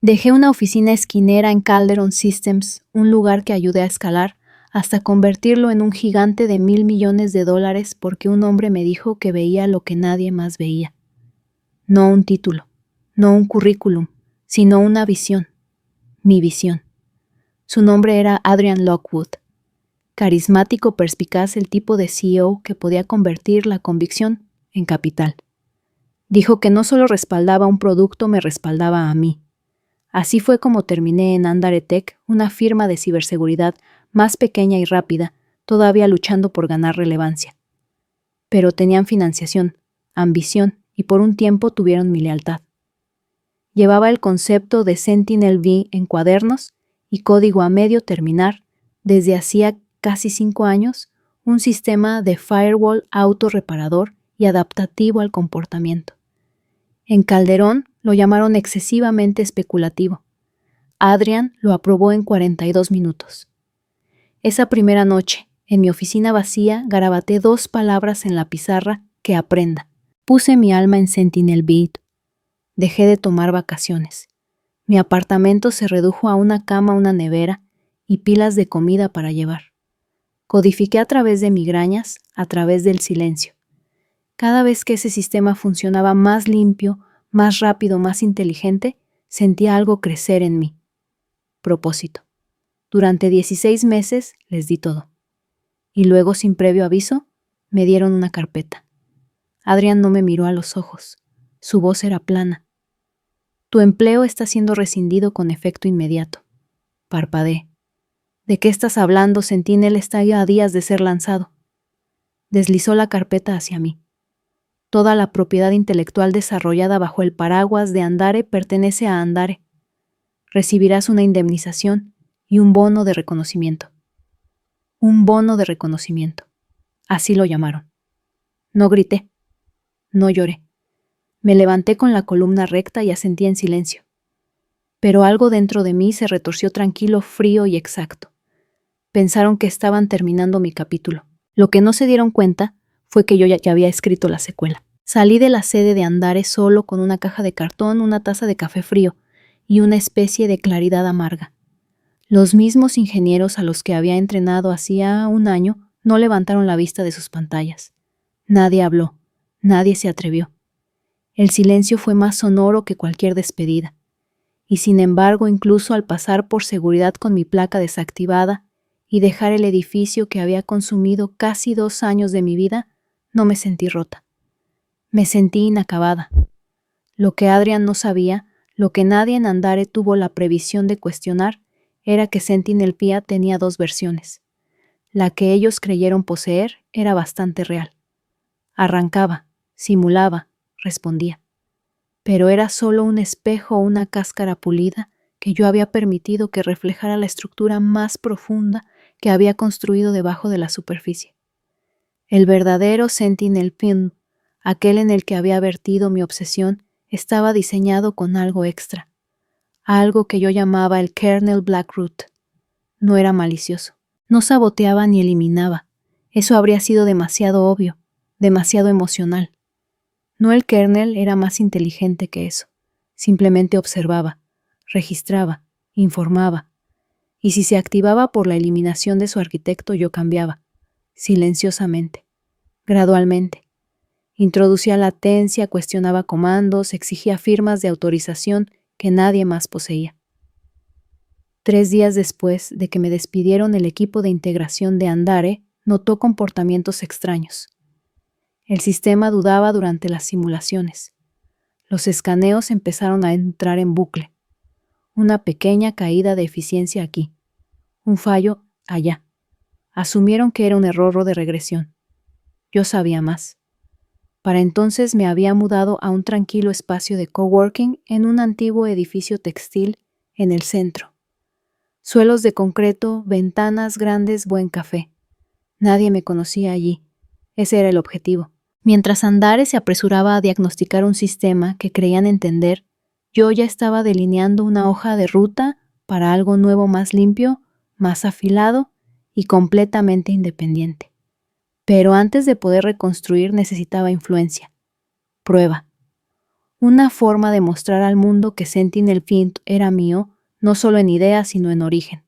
Dejé una oficina esquinera en Calderon Systems, un lugar que ayudé a escalar, hasta convertirlo en un gigante de $1,000 millones porque un hombre me dijo que veía lo que nadie más veía. No un título, no un currículum, sino una visión. Mi visión. Su nombre era Adrian Lockwood. Carismático, perspicaz, el tipo de CEO que podía convertir la convicción en capital. Dijo que no solo respaldaba un producto, me respaldaba a mí. Así fue como terminé en Andare Tech, una firma de ciberseguridad más pequeña y rápida, todavía luchando por ganar relevancia. Pero tenían financiación, ambición y por un tiempo tuvieron mi lealtad. Llevaba el concepto de Sentinel-V en cuadernos y código a medio terminar, desde hacía casi 5 años, un sistema de firewall autorreparador y adaptativo al comportamiento. En Calderón lo llamaron excesivamente especulativo. Adrian lo aprobó en 42 minutos. Esa primera noche, en mi oficina vacía, garabaté 2 palabras en la pizarra: que aprenda. Puse mi alma en Sentinel-V. Dejé de tomar vacaciones. Mi apartamento se redujo a una cama, una nevera y pilas de comida para llevar. Codifiqué a través de migrañas, a través del silencio. Cada vez que ese sistema funcionaba más limpio, más rápido, más inteligente, sentía algo crecer en mí. Propósito. Durante 16 meses les di todo. Y luego, sin previo aviso, me dieron una carpeta. Adrian no me miró a los ojos. Su voz era plana. Tu empleo está siendo rescindido con efecto inmediato. Parpadeé. ¿De qué estás hablando? Sentinel está ya a días de ser lanzado. Deslizó la carpeta hacia mí. Toda la propiedad intelectual desarrollada bajo el paraguas de Andare pertenece a Andare. Recibirás una indemnización y un bono de reconocimiento. Un bono de reconocimiento. Así lo llamaron. No grité. No lloré. Me levanté con la columna recta y asentí en silencio. Pero algo dentro de mí se retorció tranquilo, frío y exacto. Pensaron que estaban terminando mi capítulo. Lo que no se dieron cuenta fue que yo ya había escrito la secuela. Salí de la sede de Andare solo con una caja de cartón, una taza de café frío y una especie de claridad amarga. Los mismos ingenieros a los que había entrenado hacía un año no levantaron la vista de sus pantallas. Nadie habló, nadie se atrevió. El silencio fue más sonoro que cualquier despedida. Y sin embargo, incluso al pasar por seguridad con mi placa desactivada y dejar el edificio que había consumido casi 2 años de mi vida, no me sentí rota. Me sentí inacabada. Lo que Adrian no sabía, lo que nadie en Andare tuvo la previsión de cuestionar, era que Sentinel-V tenía 2 versiones. La que ellos creyeron poseer era bastante real. Arrancaba, simulaba, respondía. Pero era solo un espejo o una cáscara pulida que yo había permitido que reflejara la estructura más profunda que había construido debajo de la superficie. El verdadero Sentinel-V, aquel en el que había vertido mi obsesión, estaba diseñado con algo extra, algo que yo llamaba el kernel Blackroot. No era malicioso, no saboteaba ni eliminaba. Eso habría sido demasiado obvio, demasiado emocional. No, el kernel era más inteligente que eso. Simplemente observaba, registraba, informaba. Y si se activaba por la eliminación de su arquitecto, yo cambiaba, silenciosamente, gradualmente. Introducía latencia, cuestionaba comandos, exigía firmas de autorización que nadie más poseía. 3 días después de que me despidieron, el equipo de integración de Andare notó comportamientos extraños. El sistema dudaba durante las simulaciones. Los escaneos empezaron a entrar en bucle. Una pequeña caída de eficiencia aquí, un fallo allá. Asumieron que era un error de regresión. Yo sabía más. Para entonces me había mudado a un tranquilo espacio de coworking en un antiguo edificio textil en el centro. Suelos de concreto, ventanas grandes, buen café. Nadie me conocía allí. Ese era el objetivo. Mientras Andare se apresuraba a diagnosticar un sistema que creían entender, yo ya estaba delineando una hoja de ruta para algo nuevo, más limpio, más afilado y completamente independiente. Pero antes de poder reconstruir necesitaba influencia, prueba. una forma de mostrar al mundo que Sentinel Field era mío, no solo en idea sino en origen.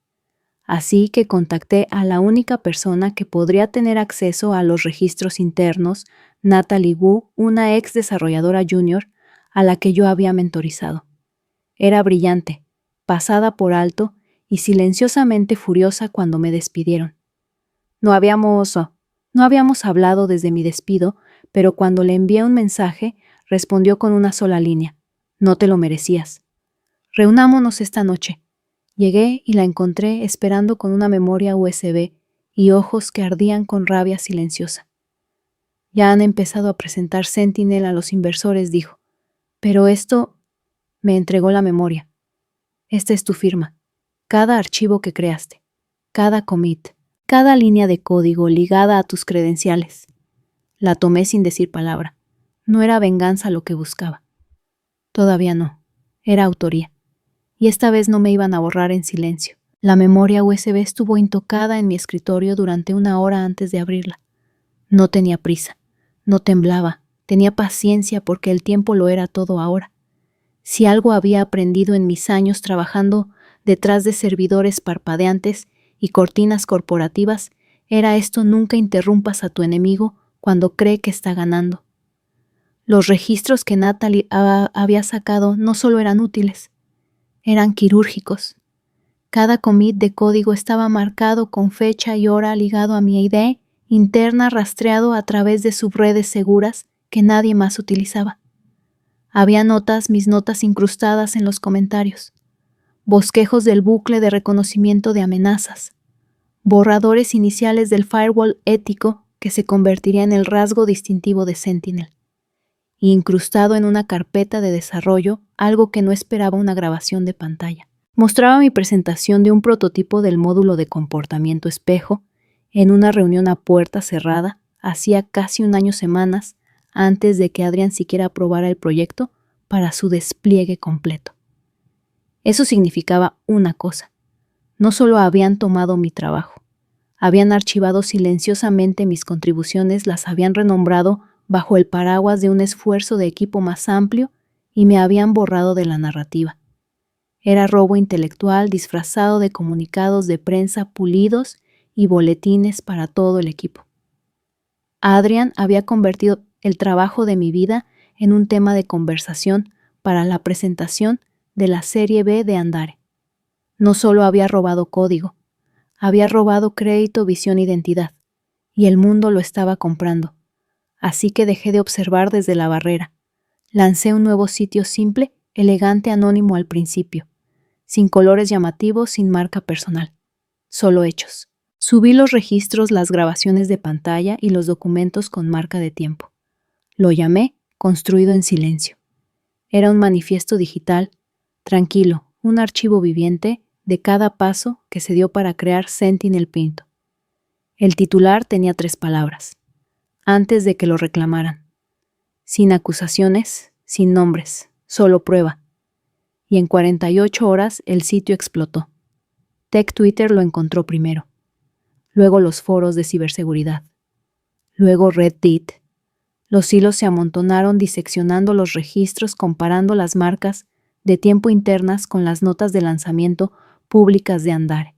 Así que contacté a la única persona que podría tener acceso a los registros internos, Natalie Wu, una ex desarrolladora junior a la que yo había mentorizado. Era brillante, pasada por alto y silenciosamente furiosa cuando me despidieron. No habíamos hablado desde mi despido, pero cuando le envié un mensaje, respondió con una sola línea: «No te lo merecías. Reunámonos esta noche». Llegué y la encontré esperando con una memoria USB y ojos que ardían con rabia silenciosa. «Ya han empezado a presentar Sentinel a los inversores», dijo. «Pero esto…» Me entregó la memoria. «Esta es tu firma. Cada archivo que creaste, cada commit, cada línea de código ligada a tus credenciales». La tomé sin decir palabra. No era venganza lo que buscaba. Todavía no. Era autoría. Y esta vez no me iban a borrar en silencio. La memoria USB estuvo intocada en mi escritorio durante 1 hora antes de abrirla. No tenía prisa, no temblaba, tenía paciencia porque el tiempo lo era todo ahora. Si algo había aprendido en mis años trabajando detrás de servidores parpadeantes y cortinas corporativas, era esto: nunca interrumpas a tu enemigo cuando cree que está ganando. Los registros que Natalie había sacado no solo eran útiles, eran quirúrgicos. Cada commit de código estaba marcado con fecha y hora ligado a mi ID interna, rastreado a través de subredes seguras que nadie más utilizaba. Había mis notas incrustadas en los comentarios, bosquejos del bucle de reconocimiento de amenazas, borradores iniciales del firewall ético que se convertiría en el rasgo distintivo de Sentinel, y incrustado en una carpeta de desarrollo, algo que no esperaba una grabación de pantalla. Mostraba mi presentación de un prototipo del módulo de comportamiento espejo en una reunión a puerta cerrada hacía casi 1 año semanas antes de que Adrian siquiera aprobara el proyecto para su despliegue completo. Eso significaba una cosa: no solo habían tomado mi trabajo, habían archivado silenciosamente mis contribuciones, las habían renombrado bajo el paraguas de un esfuerzo de equipo más amplio y me habían borrado de la narrativa. Era robo intelectual disfrazado de comunicados de prensa pulidos y boletines para todo el equipo. Adrian había convertido el trabajo de mi vida en un tema de conversación para la presentación de la Serie B de Andare. No solo había robado código, había robado crédito, visión, identidad, y el mundo lo estaba comprando. Así que dejé de observar desde la barrera. Lancé un nuevo sitio simple, elegante, anónimo al principio, sin colores llamativos, sin marca personal, solo hechos. Subí los registros, las grabaciones de pantalla y los documentos con marca de tiempo. Lo llamé Construido en Silencio. Era un manifiesto digital, tranquilo, un archivo viviente de cada paso que se dio para crear Sentinel Pinto. El titular tenía 3 palabras, antes de que lo reclamaran: sin acusaciones, sin nombres, solo prueba. Y en 48 horas el sitio explotó. Tech Twitter lo encontró primero, luego los foros de ciberseguridad, luego Reddit. Los hilos se amontonaron diseccionando los registros, comparando las marcas de tiempo internas con las notas de lanzamiento públicas de Andare.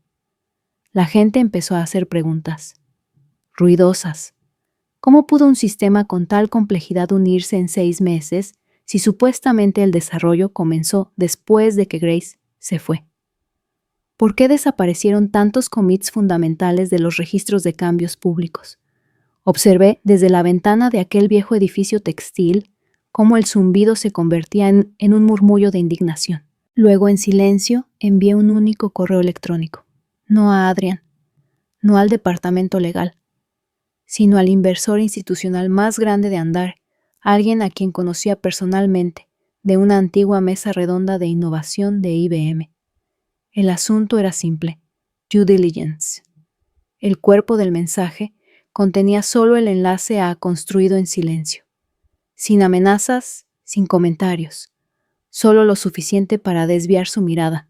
La gente empezó a hacer preguntas, ruidosas. ¿Cómo pudo un sistema con tal complejidad unirse en 6 meses si supuestamente el desarrollo comenzó después de que Grace se fue? ¿Por qué desaparecieron tantos commits fundamentales de los registros de cambios públicos? Observé desde la ventana de aquel viejo edificio textil cómo el zumbido se convertía en un murmullo de indignación. Luego, en silencio, envié un único correo electrónico, no a Adrian, no al departamento legal, sino al inversor institucional más grande de Andare, alguien a quien conocía personalmente, de una antigua mesa redonda de innovación de IBM. El asunto era simple: due diligence. El cuerpo del mensaje contenía solo el enlace a Construido en Silencio, sin amenazas, sin comentarios, solo lo suficiente para desviar su mirada.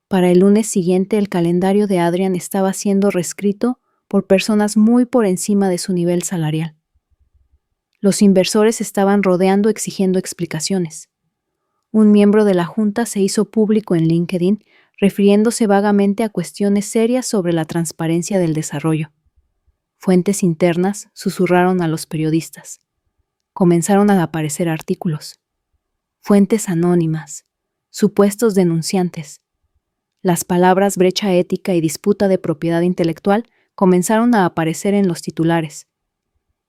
Para el lunes siguiente el calendario de Adrian estaba siendo reescrito por personas muy por encima de su nivel salarial. Los inversores estaban rodeando exigiendo explicaciones. Un miembro de la junta se hizo público en LinkedIn, refiriéndose vagamente a cuestiones serias sobre la transparencia del desarrollo. Fuentes internas susurraron a los periodistas. Comenzaron a aparecer artículos. Fuentes anónimas, supuestos denunciantes. Las palabras brecha ética y disputa de propiedad intelectual comenzaron a aparecer en los titulares.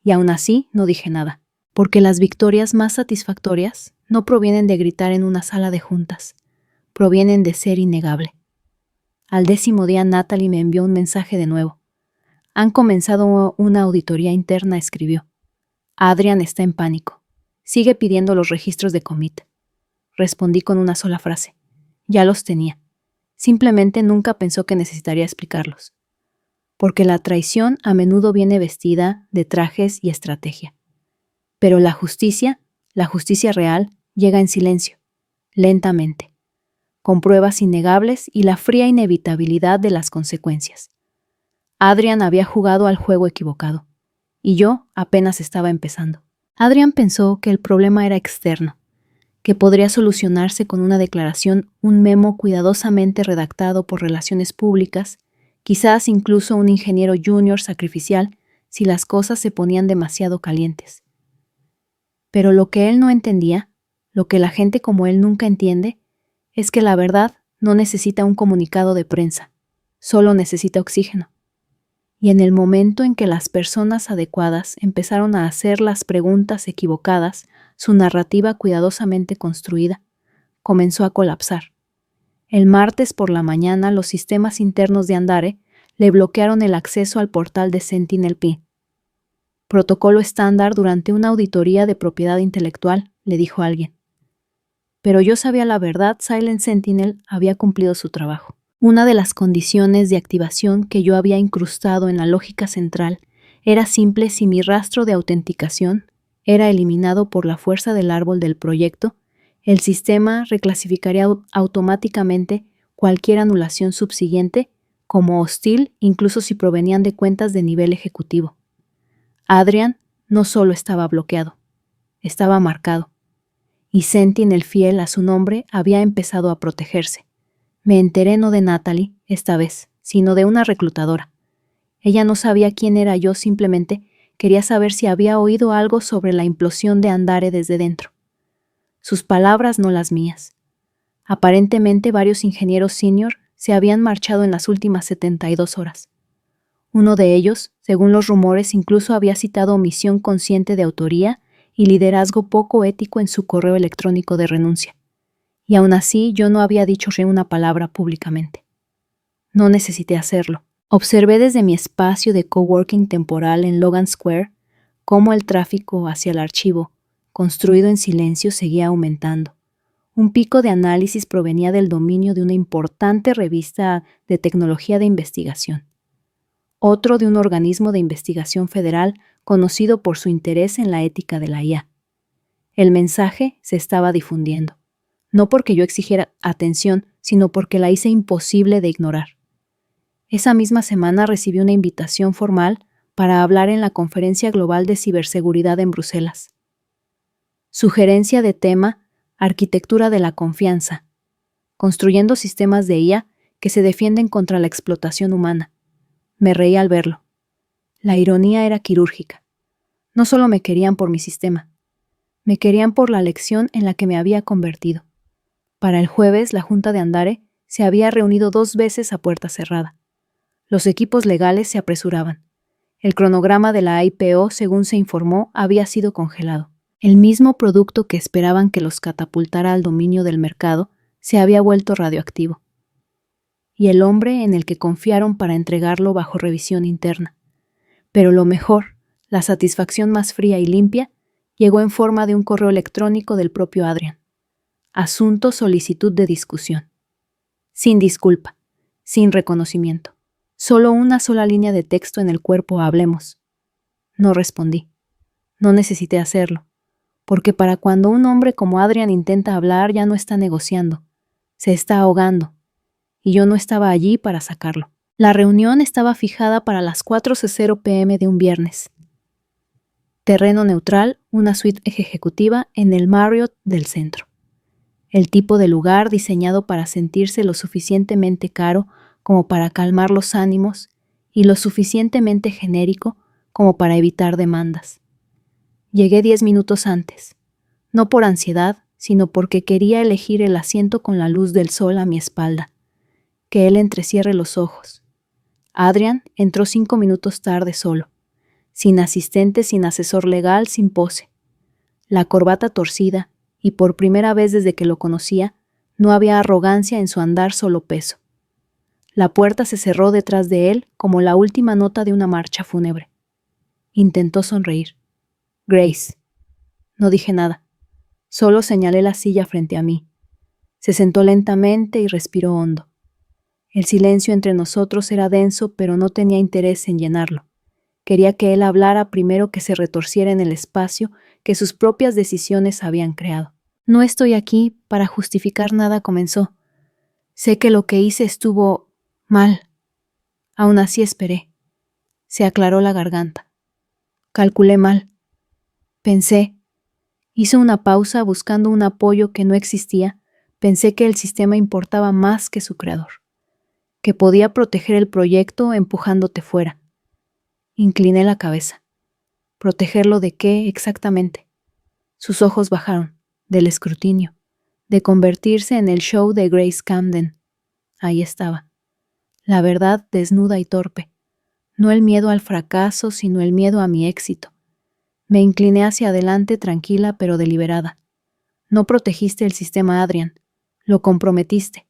Y aún así no dije nada, porque las victorias más satisfactorias no provienen de gritar en una sala de juntas, provienen de ser innegable. Al 10º día Natalie me envió un mensaje de nuevo. Han comenzado una auditoría interna, escribió. Adrian está en pánico. Sigue pidiendo los registros de commit. Respondí con una sola frase. Ya los tenía. Simplemente nunca pensó que necesitaría explicarlos. Porque la traición a menudo viene vestida de trajes y estrategia. Pero la justicia real, llega en silencio, lentamente, con pruebas innegables y la fría inevitabilidad de las consecuencias. Adrian había jugado al juego equivocado, y yo apenas estaba empezando. Adrian pensó que el problema era externo, que podría solucionarse con una declaración, un memo cuidadosamente redactado por relaciones públicas, quizás incluso un ingeniero junior sacrificial si las cosas se ponían demasiado calientes. Pero lo que él no entendía, lo que la gente como él nunca entiende, es que la verdad no necesita un comunicado de prensa, solo necesita oxígeno. Y en el momento en que las personas adecuadas empezaron a hacer las preguntas equivocadas, su narrativa cuidadosamente construida comenzó a colapsar. El martes por la mañana los sistemas internos de Andare le bloquearon el acceso al portal de Sentinel-P. Protocolo estándar durante una auditoría de propiedad intelectual, le dijo alguien. Pero yo sabía la verdad, Silent Sentinel había cumplido su trabajo. Una de las condiciones de activación que yo había incrustado en la lógica central era simple: si mi rastro de autenticación era eliminado por la fuerza del árbol del proyecto, el sistema reclasificaría automáticamente cualquier anulación subsiguiente como hostil, incluso si provenían de cuentas de nivel ejecutivo. Adrian no solo estaba bloqueado, estaba marcado, y Sentinel, fiel a su nombre, había empezado a protegerse. Me enteré no de Natalie, esta vez, sino de una reclutadora. Ella no sabía quién era yo, simplemente quería saber si había oído algo sobre la implosión de Andare desde dentro. Sus palabras, no las mías. Aparentemente varios ingenieros senior se habían marchado en las últimas 72 horas. Uno de ellos, según los rumores, incluso había citado omisión consciente de autoría y liderazgo poco ético en su correo electrónico de renuncia. Y aún así yo no había dicho una palabra públicamente. No necesité hacerlo. Observé desde mi espacio de coworking temporal en Logan Square cómo el tráfico hacia el archivo, construido en silencio, seguía aumentando. Un pico de análisis provenía del dominio de una importante revista de tecnología de investigación. Otro de un organismo de investigación federal conocido por su interés en la ética de la IA. El mensaje se estaba difundiendo, no porque yo exigiera atención, sino porque la hice imposible de ignorar. Esa misma semana recibí una invitación formal para hablar en la Conferencia Global de Ciberseguridad en Bruselas. Sugerencia de tema: Arquitectura de la confianza, construyendo sistemas de IA que se defienden contra la explotación humana. Me reí al verlo. La ironía era quirúrgica. No solo me querían por mi sistema, me querían por la lección en la que me había convertido. Para el jueves, la Junta de Andare se había reunido 2 veces a puerta cerrada. Los equipos legales se apresuraban. El cronograma de la IPO, según se informó, había sido congelado. El mismo producto que esperaban que los catapultara al dominio del mercado se había vuelto radioactivo. Y el hombre en el que confiaron para entregarlo bajo revisión interna. Pero lo mejor, la satisfacción más fría y limpia, llegó en forma de un correo electrónico del propio Adrian. Asunto: solicitud de discusión. Sin disculpa, sin reconocimiento. Solo una sola línea de texto en el cuerpo: hablemos. No respondí. No necesité hacerlo, porque para cuando un hombre como Adrian intenta hablar ya no está negociando, se está ahogando, y yo no estaba allí para sacarlo. La reunión estaba fijada para las 4:00 p.m. de un viernes. Terreno neutral, una suite ejecutiva en el Marriott del centro. El tipo de lugar diseñado para sentirse lo suficientemente caro como para calmar los ánimos y lo suficientemente genérico como para evitar demandas. Llegué 10 minutos antes, no por ansiedad, sino porque quería elegir el asiento con la luz del sol a mi espalda. Que él entrecierre los ojos. Adrian entró 5 minutos tarde solo, sin asistente, sin asesor legal, sin pose. La corbata torcida, y por primera vez desde que lo conocía, no había arrogancia en su andar solo peso. La puerta se cerró detrás de él como la última nota de una marcha fúnebre. Intentó sonreír. Grace. No dije nada. Solo señalé la silla frente a mí. Se sentó lentamente y respiró hondo. El silencio entre nosotros era denso, pero no tenía interés en llenarlo. Quería que él hablara primero que se retorciera en el espacio que sus propias decisiones habían creado. No estoy aquí para justificar nada, comenzó. Sé que lo que hice estuvo mal. Aún así esperé. Se aclaró la garganta. Calculé mal. Pensé. Hizo una pausa buscando un apoyo que no existía. Pensé que el sistema importaba más que su creador. Que podía proteger el proyecto empujándote fuera. Incliné la cabeza. ¿Protegerlo de qué exactamente? Sus ojos bajaron, del escrutinio, de convertirse en el show de Grace Camden. Ahí estaba. La verdad desnuda y torpe. No el miedo al fracaso, sino el miedo a mi éxito. Me incliné hacia adelante tranquila pero deliberada. No protegiste el sistema, Adrian. Lo comprometiste.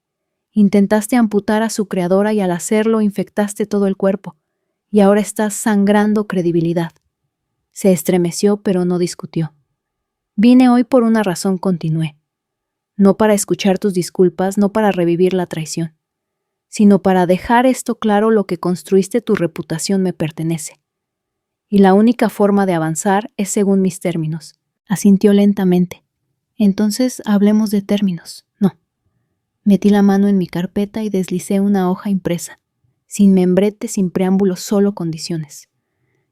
Intentaste amputar a su creadora y al hacerlo infectaste todo el cuerpo. Y ahora estás sangrando credibilidad. Se estremeció pero no discutió. Vine hoy por una razón, continué. No para escuchar tus disculpas, no para revivir la traición, sino para dejar esto claro: lo que construiste, tu reputación, me pertenece. Y la única forma de avanzar es según mis términos. Asintió lentamente. Entonces hablemos de términos. No. Metí la mano en mi carpeta y deslicé una hoja impresa. Sin membrete, sin preámbulos, solo condiciones.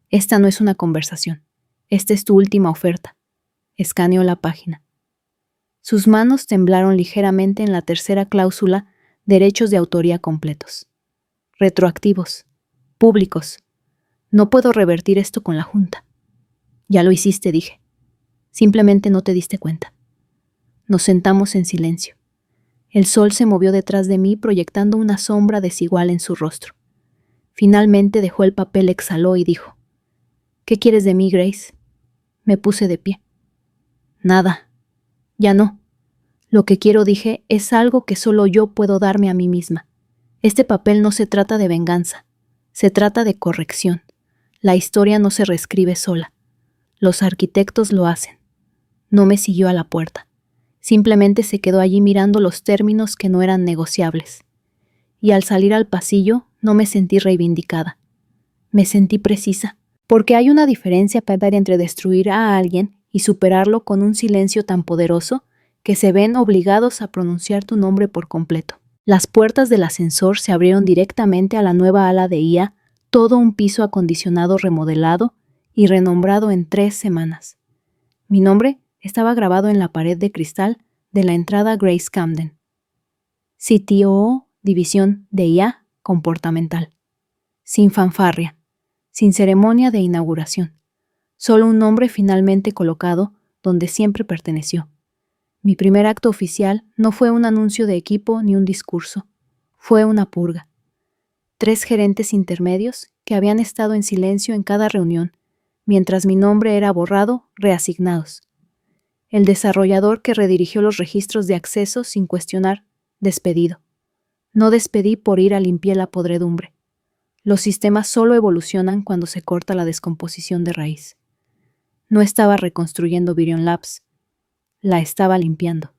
Esta no es una conversación. Esta es tu última oferta. Escaneó la página. Sus manos temblaron ligeramente en la tercera cláusula: derechos de autoría completos. Retroactivos. Públicos. No puedo revertir esto con la Junta. Ya lo hiciste, dije. Simplemente no te diste cuenta. Nos sentamos en silencio. El sol se movió detrás de mí, proyectando una sombra desigual en su rostro. Finalmente dejó el papel, exhaló y dijo: ¿Qué quieres de mí, Grace? Me puse de pie. Nada. Ya no. Lo que quiero, dije, es algo que solo yo puedo darme a mí misma. Este papel no se trata de venganza. Se trata de corrección. La historia no se reescribe sola. Los arquitectos lo hacen. No me siguió a la puerta. Simplemente se quedó allí mirando los términos que no eran negociables. Y al salir al pasillo, no me sentí reivindicada. Me sentí precisa. Porque hay una diferencia padre entre destruir a alguien y superarlo con un silencio tan poderoso que se ven obligados a pronunciar tu nombre por completo. Las puertas del ascensor se abrieron directamente a la nueva ala de IA, todo un piso acondicionado, remodelado y renombrado en 3 semanas. Mi nombre estaba grabado en la pared de cristal de la entrada Grace Camden. CTO, División de IA Comportamental. Sin fanfarria, sin ceremonia de inauguración. Solo un nombre finalmente colocado donde siempre perteneció. Mi primer acto oficial no fue un anuncio de equipo ni un discurso. Fue una purga. 3 gerentes intermedios que habían estado en silencio en cada reunión, mientras mi nombre era borrado, reasignados. El desarrollador que redirigió los registros de acceso sin cuestionar, despedido. No despedí por ir a limpiar la podredumbre. Los sistemas solo evolucionan cuando se corta la descomposición de raíz. No estaba reconstruyendo Virion Labs. La estaba limpiando.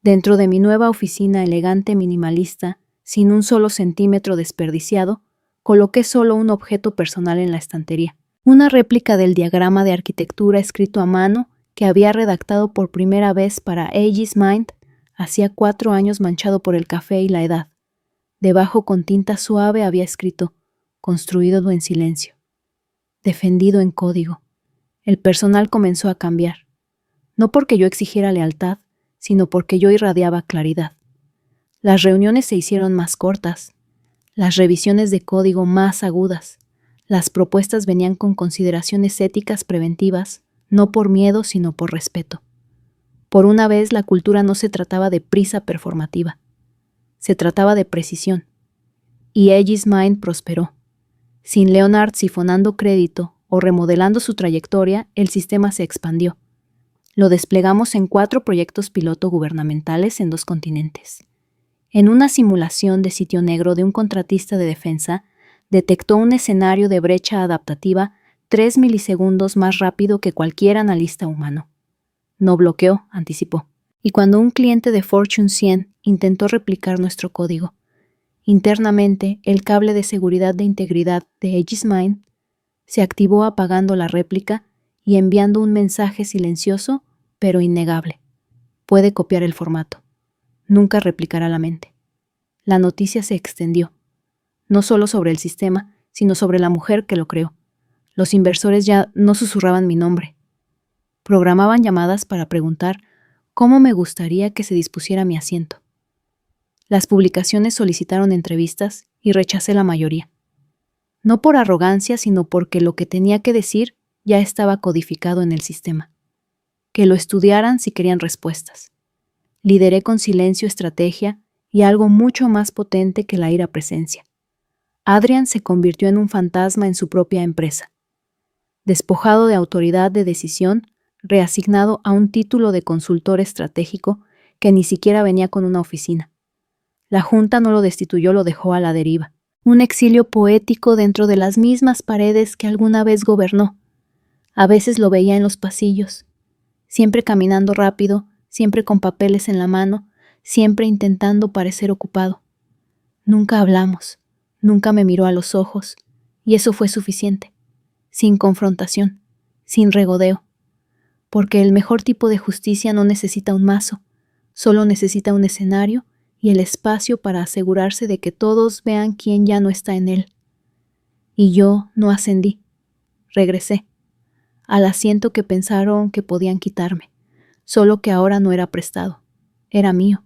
Dentro de mi nueva oficina elegante, minimalista, sin un solo centímetro desperdiciado, coloqué solo un objeto personal en la estantería. Una réplica del diagrama de arquitectura escrito a mano que había redactado por primera vez para Aegis Mind hacía 4 años, manchado por el café y la edad. Debajo, con tinta suave, había escrito: construido en silencio. Defendido en código. El personal comenzó a cambiar, no porque yo exigiera lealtad, sino porque yo irradiaba claridad. Las reuniones se hicieron más cortas, las revisiones de código más agudas, las propuestas venían con consideraciones éticas preventivas, no por miedo sino por respeto. Por una vez la cultura no se trataba de prisa performativa, se trataba de precisión. Y Aegis Mind prosperó. Sin Leonard sifonando crédito o remodelando su trayectoria, el sistema se expandió. Lo desplegamos en 4 proyectos piloto gubernamentales en 2 continentes. En una simulación de sitio negro de un contratista de defensa, detectó un escenario de brecha adaptativa 3 milisegundos más rápido que cualquier analista humano. No bloqueó, anticipó. Y cuando un cliente de Fortune 100 intentó replicar nuestro código, internamente el cable de seguridad de integridad de Aegis Mind se activó apagando la réplica y enviando un mensaje silencioso pero innegable. Puede copiar el formato. Nunca replicará la mente. La noticia se extendió, no solo sobre el sistema, sino sobre la mujer que lo creó. Los inversores ya no susurraban mi nombre. Programaban llamadas para preguntar cómo me gustaría que se dispusiera mi asiento. Las publicaciones solicitaron entrevistas y rechacé la mayoría. No por arrogancia, sino porque lo que tenía que decir ya estaba codificado en el sistema. Que lo estudiaran si querían respuestas. Lideré con silencio estrategia y algo mucho más potente que la ira presencia. Adrian se convirtió en un fantasma en su propia empresa. Despojado de autoridad de decisión, reasignado a un título de consultor estratégico que ni siquiera venía con una oficina. La Junta no lo destituyó, lo dejó a la deriva. Un exilio poético dentro de las mismas paredes que alguna vez gobernó. A veces lo veía en los pasillos, siempre caminando rápido, siempre con papeles en la mano, siempre intentando parecer ocupado. Nunca hablamos, nunca me miró a los ojos, y eso fue suficiente. Sin confrontación, sin regodeo. Porque el mejor tipo de justicia no necesita un mazo, solo necesita un escenario y el espacio para asegurarse de que todos vean quién ya no está en él. Y yo no ascendí, regresé, al asiento que pensaron que podían quitarme, solo que ahora no era prestado, era mío.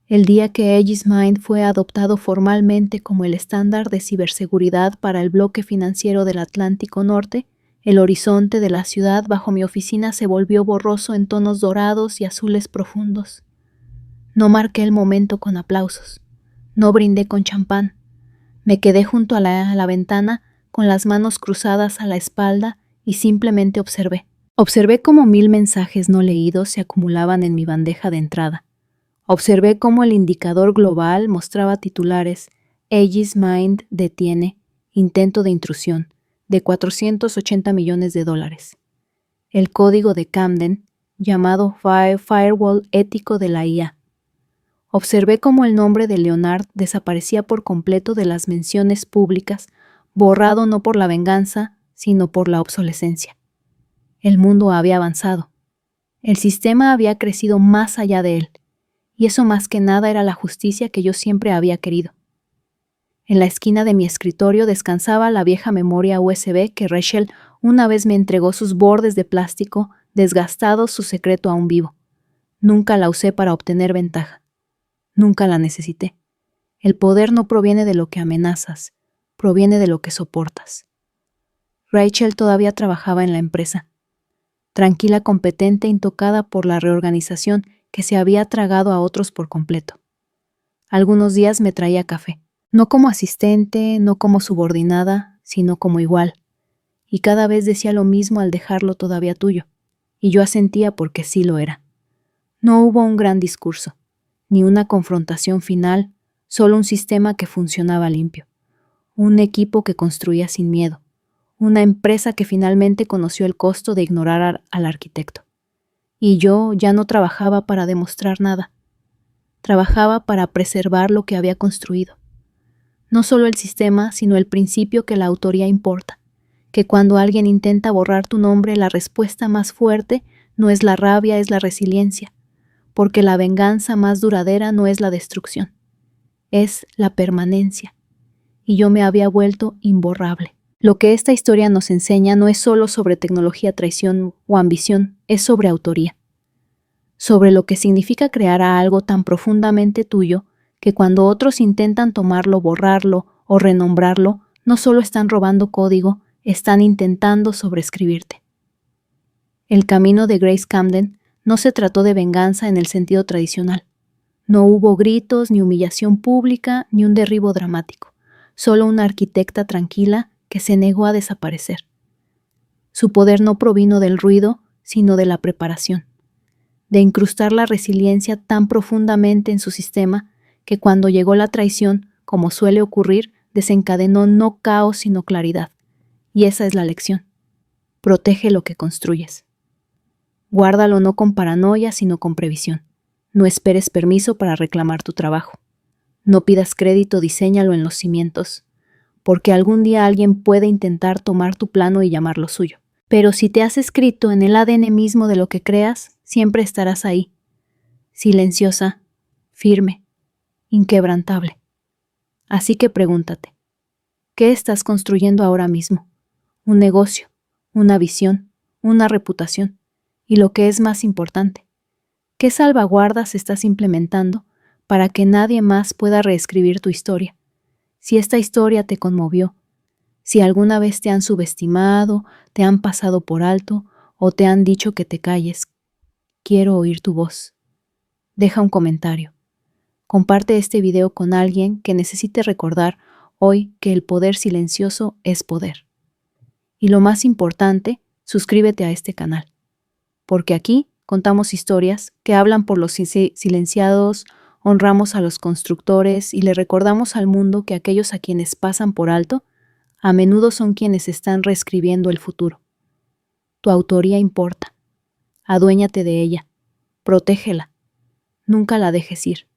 El día que Aegis Mind fue adoptado formalmente como el estándar de ciberseguridad para el bloque financiero del Atlántico Norte, el horizonte de la ciudad bajo mi oficina se volvió borroso en tonos dorados y azules profundos. No marqué el momento con aplausos, no brindé con champán. Me quedé junto a la ventana con las manos cruzadas a la espalda y simplemente observé. Observé cómo 1000 mensajes no leídos se acumulaban en mi bandeja de entrada. Observé cómo el indicador global mostraba titulares Aegis Mind detiene, intento de intrusión, de $480 millones. El código de Camden, llamado Firewall ético de la IA. Observé cómo el nombre de Leonard desaparecía por completo de las menciones públicas, borrado no por la venganza, sino por la obsolescencia. El mundo había avanzado. El sistema había crecido más allá de él, y eso más que nada era la justicia que yo siempre había querido. En la esquina de mi escritorio descansaba la vieja memoria USB que Rachel una vez me entregó sus bordes de plástico, desgastados, su secreto aún vivo. Nunca la usé para obtener ventaja. Nunca la necesité. El poder no proviene de lo que amenazas, proviene de lo que soportas. Rachel todavía trabajaba en la empresa. Tranquila, competente, intocada por la reorganización que se había tragado a otros por completo. Algunos días me traía café. No como asistente, no como subordinada, sino como igual. Y cada vez decía lo mismo al dejarlo todavía tuyo. Y yo asentía porque sí lo era. No hubo un gran discurso, ni una confrontación final, solo un sistema que funcionaba limpio. Un equipo que construía sin miedo. Una empresa que finalmente conoció el costo de ignorar al arquitecto. Y yo ya no trabajaba para demostrar nada. Trabajaba para preservar lo que había construido. No solo el sistema, sino el principio que la autoría importa, que cuando alguien intenta borrar tu nombre, la respuesta más fuerte no es la rabia, es la resiliencia, porque la venganza más duradera no es la destrucción, es la permanencia, y yo me había vuelto imborrable. Lo que esta historia nos enseña no es solo sobre tecnología, traición o ambición, es sobre autoría. Sobre lo que significa crear a algo tan profundamente tuyo que cuando otros intentan tomarlo, borrarlo o renombrarlo, no solo están robando código, están intentando sobreescribirte. El camino de Grace Camden no se trató de venganza en el sentido tradicional. No hubo gritos, ni humillación pública, ni un derribo dramático. Solo una arquitecta tranquila que se negó a desaparecer. Su poder no provino del ruido, sino de la preparación, de incrustar la resiliencia tan profundamente en su sistema que cuando llegó la traición, como suele ocurrir, desencadenó no caos sino claridad. Y esa es la lección. Protege lo que construyes. Guárdalo no con paranoia sino con previsión. No esperes permiso para reclamar tu trabajo. No pidas crédito, diséñalo en los cimientos, porque algún día alguien puede intentar tomar tu plano y llamarlo suyo. Pero si te has escrito en el ADN mismo de lo que creas, siempre estarás ahí, silenciosa, firme, inquebrantable. Así que pregúntate, ¿qué estás construyendo ahora mismo? Un negocio, una visión, una reputación, y lo que es más importante, ¿qué salvaguardas estás implementando para que nadie más pueda reescribir tu historia? Si esta historia te conmovió, si alguna vez te han subestimado, te han pasado por alto o te han dicho que te calles, quiero oír tu voz. Deja un comentario. Comparte este video con alguien que necesite recordar hoy que el poder silencioso es poder. Y lo más importante, suscríbete a este canal, porque aquí contamos historias que hablan por los silenciados, honramos a los constructores y le recordamos al mundo que aquellos a quienes pasan por alto a menudo son quienes están reescribiendo el futuro. Tu autoría importa. Aduéñate de ella. Protégela. Nunca la dejes ir.